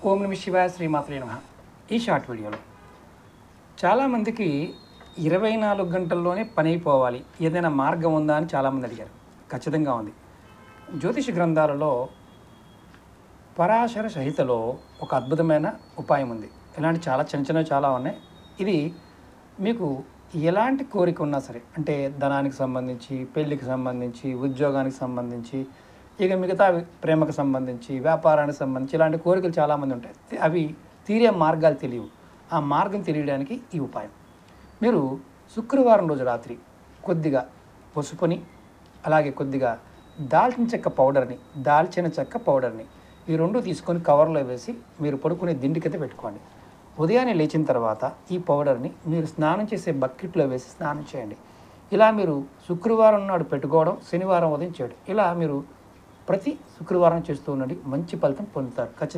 ఓం నమ శివాయ శ్రీమాత్రే నమః. ఈ షార్ట్ వీడియోలో చాలామందికి 24 గంటల్లోనే పని అయిపోవాలి, ఏదైనా మార్గం ఉందా అని చాలామంది అడిగారు. ఖచ్చితంగా ఉంది. జ్యోతిష గ్రంథాలలో పరాశర సహితలో ఒక అద్భుతమైన ఉపాయం ఉంది. ఇలాంటి చాలా చిన్నవి చాలా ఉన్నాయి. ఇది మీకు ఎలాంటి కోరిక ఉన్నా సరే, అంటే ధనానికి సంబంధించి, పెళ్ళికి సంబంధించి, ఉద్యోగానికి సంబంధించి, ఇక మిగతా ప్రేమకు సంబంధించి, వ్యాపారానికి సంబంధించి ఇలాంటి కోరికలు చాలామంది ఉంటాయి. అవి తీరే మార్గాలు తెలియవు. ఆ మార్గం తెలియడానికి ఈ ఉపాయం. మీరు శుక్రవారం రోజు రాత్రి కొద్దిగా పసుపుని, అలాగే కొద్దిగా దాల్చిన చెక్క పౌడర్ని ఈ రెండు తీసుకొని కవర్లో వేసి మీరు పడుకునే దిండికైతే పెట్టుకోండి. ఉదయాన్నే లేచిన తర్వాత ఈ పౌడర్ని మీరు స్నానం చేసే బకెట్లో వేసి స్నానం చేయండి. ఇలా మీరు శుక్రవారం నాడు పెట్టుకోవడం, శనివారం ఉదయం చేయడం, ఇలా మీరు ప్రతి శుక్రవారం చేస్తూ ఉండండి. మంచి ఫలితం పొందుతారు ఖచ్చితంగా.